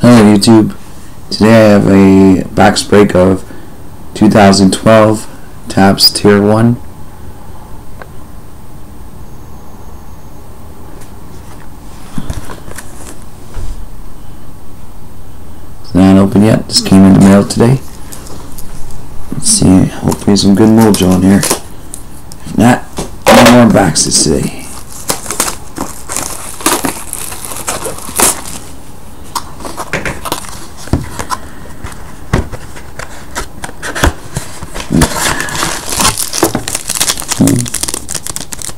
Hello YouTube. Today I have a box break of 2012 Topps Tier 1. It's not open yet. Just came in the mail today. Let's see. Hopefully some good Mojo in here. If not, no more boxes today.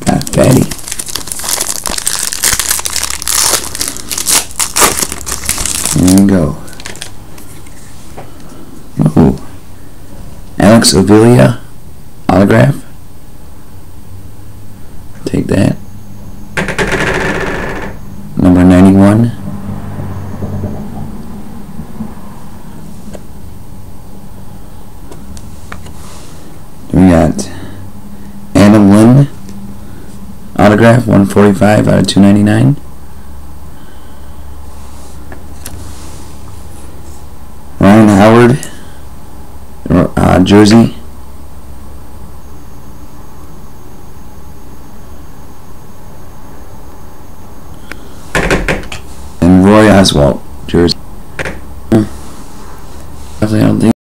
Got fatty. There we go. Ooh. Alex Avila autograph. Take that. Number 91. We got Adam Lynn autograph, 145 out of 299. Ryan Howard jersey. And Roy Oswalt jersey. Definitely don't think